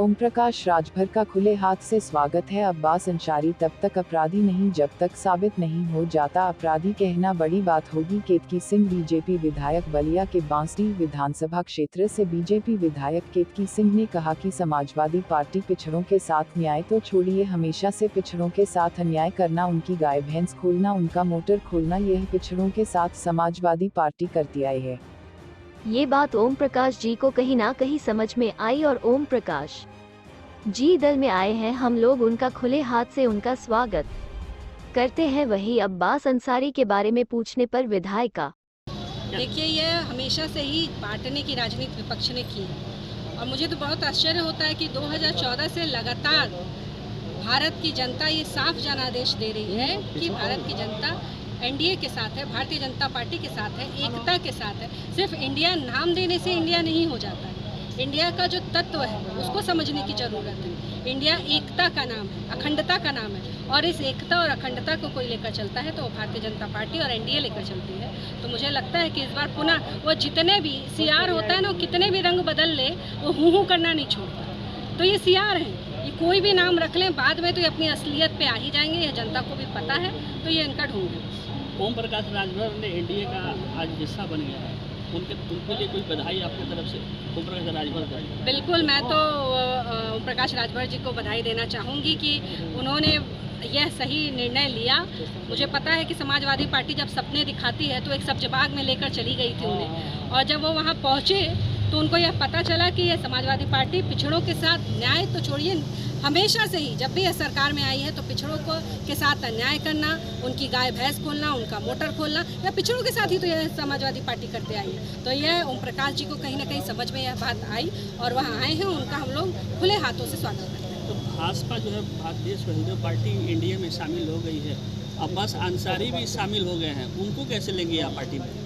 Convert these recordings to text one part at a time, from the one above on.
ओम प्रकाश राजभर का खुले हाथ से स्वागत है। अब्बास अंसारी तब तक अपराधी नहीं जब तक साबित नहीं हो जाता अपराधी, कहना बड़ी बात होगी। केतकी सिंह बीजेपी विधायक बलिया के बांसडीह विधानसभा क्षेत्र से बीजेपी विधायक केतकी सिंह ने कहा कि समाजवादी पार्टी पिछड़ों के साथ न्याय तो छोड़िए, हमेशा से पिछड़ों के साथ अन्याय करना, उनकी गाय भैंस खोलना, उनका मोटर खोलना, यह पिछड़ों के साथ समाजवादी पार्टी करती आई है। ये बात ओम प्रकाश जी को कहीं ना कहीं समझ में आई और ओम प्रकाश जी दल में आए हैं। हम लोग उनका खुले हाथ से उनका स्वागत करते हैं। वही अब्बास अंसारी के बारे में पूछने पर विधायक का देखिए, यह हमेशा से ही बांटने की राजनीति विपक्ष ने की है और मुझे तो बहुत आश्चर्य होता है कि 2014 से लगातार भारत की जनता ये साफ जनादेश दे रही है कि भारत की जनता एनडीए के साथ है, भारतीय जनता पार्टी के साथ है, एकता के साथ है। सिर्फ इंडिया नाम देने से इंडिया नहीं हो जाता है। इंडिया का जो तत्व है उसको समझने की ज़रूरत है। इंडिया एकता का नाम है, अखंडता का नाम है और इस एकता और अखंडता को कोई लेकर चलता है तो वो भारतीय जनता पार्टी और एनडीए लेकर चलती है। तो मुझे लगता है कि इस बार पुनः वो जितने भी सीआर होता है ना, कितने भी रंग बदल ले, वो हूँ करना नहीं छोड़ता। तो ये सीआर हैं, ये कोई भी नाम रख लें, बाद में तो ये अपनी असलियत पे आ ही जाएंगे। यह जनता को भी पता है, तो ये इनका ढोंग है। ओम प्रकाश राजभर ने एनडीए का आज हिस्सा बन गया है, उनके लिए कोई बधाई आपकी तरफ से ओम प्रकाश राजभर को? बिल्कुल, मैं तो ओम प्रकाश राजभर जी को बधाई देना चाहूँगी कि उन्होंने यह सही निर्णय लिया। मुझे पता है कि समाजवादी पार्टी जब सपने दिखाती है तो एक सब्जबाग में लेकर चली गई थी उन्हें, और जब वो वहाँ पहुँचे तो उनको यह पता चला कि यह समाजवादी पार्टी पिछड़ों के साथ न्याय तो छोड़िए, हमेशा से ही जब भी यह सरकार में आई है तो पिछड़ों के साथ अन्याय करना, उनकी गाय भैंस खोलना, उनका मोटर खोलना, या पिछड़ों के साथ ही तो यह समाजवादी पार्टी करते आई है। तो यह ओम प्रकाश जी को कहीं ना कहीं समझ में यह बात आई और वहाँ आए हैं, उनका हम लोग खुले हाथों से स्वागत करते हैं। तो भाजपा जो है भारतीय स्वतंत्र पार्टी इंडिया में शामिल हो गई है, अब्बास अंसारी भी शामिल हो गए हैं, उनको कैसे लेंगे आप पार्टी में?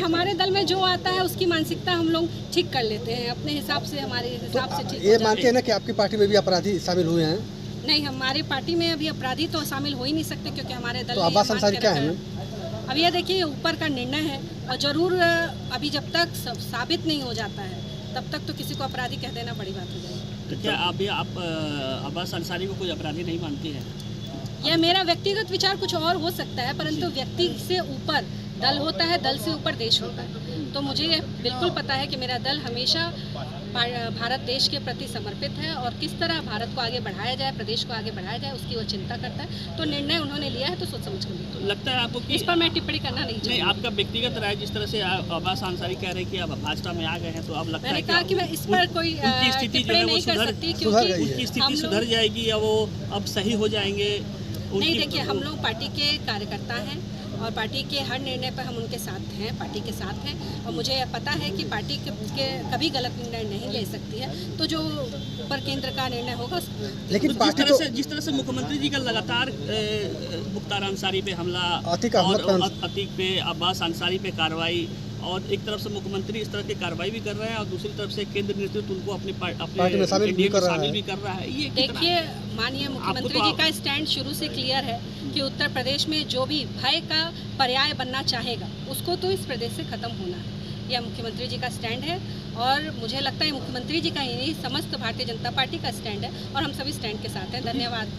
हमारे दल में जो आता है उसकी मानसिकता हम लोग ठीक कर लेते हैं अपने हिसाब से, हमारे हिसाब से ठीक। ये मानते हैं ना कि आपकी पार्टी में भी अपराधी शामिल हुए हैं? नहीं, हमारी पार्टी में अभी अपराधी तो शामिल हो ही नहीं सकते क्योंकि हमारे दल तो अब्बास अंसारी क्या है? अब ये देखिए, ऊपर का निर्णय है और जरूर अभी जब तक साबित नहीं हो जाता है तब तक तो किसी को अपराधी कह देना बड़ी बात हो जाएगी। तो क्या आप अब्बास अंसारी को कोई अपराधी नहीं मानती है? यह मेरा व्यक्तिगत विचार कुछ और हो सकता है, परंतु व्यक्ति से ऊपर दल होता है, दल से ऊपर देश होता है। तो मुझे यह बिल्कुल पता है कि मेरा दल हमेशा भारत देश के प्रति समर्पित है और किस तरह भारत को आगे बढ़ाया जाए, प्रदेश को आगे बढ़ाया जाए, उसकी वो चिंता करता है। तो निर्णय उन्होंने लिया है तो सोच समझ कर लिया। तो लगता है आपको कि इस पर मैं टिप्पणी करना नहीं चाहती। आपका व्यक्तिगत राय, जिस तरह से अब्बास अंसारी कह रहे हैं कि अब भाजपा में आ गए हैं, तो अब लगता है कि मैं इस पर कोई टिप्पणी नहीं कर सकती क्योंकि उनकी स्थिति सुधर जाएगी या वो अब सही हो जाएंगे? नहीं, देखिए, हम लोग पार्टी के कार्यकर्ता हैं और पार्टी के हर निर्णय पर हम उनके साथ हैं, पार्टी के साथ हैं और मुझे पता है कि पार्टी के कभी गलत निर्णय नहीं ले सकती है। तो जो ऊपर केंद्र का निर्णय होगा। लेकिन जिस तरह से मुख्यमंत्री जी का लगातार मुख्तार अंसारी पे हमला और अतीक पे, अब्बास अंसारी पे कार्रवाई, और एक तरफ से मुख्यमंत्री इस तरह की कार्रवाई भी कर रहे हैं और दूसरी तरफ से केंद्र नेतृत्व उनको अपनी पार्टी में शामिल भी कर रहा है। ये देखिए, माननीय मुख्यमंत्री जी का स्टैंड शुरू से क्लियर है कि उत्तर प्रदेश में जो भी भय का पर्याय बनना चाहेगा उसको तो इस प्रदेश से खत्म होना है। यह मुख्यमंत्री जी का स्टैंड है और मुझे लगता है मुख्यमंत्री जी का ही नहीं, समस्त भारतीय जनता पार्टी का स्टैंड है और हम सभी स्टैंड के साथ हैं। धन्यवाद।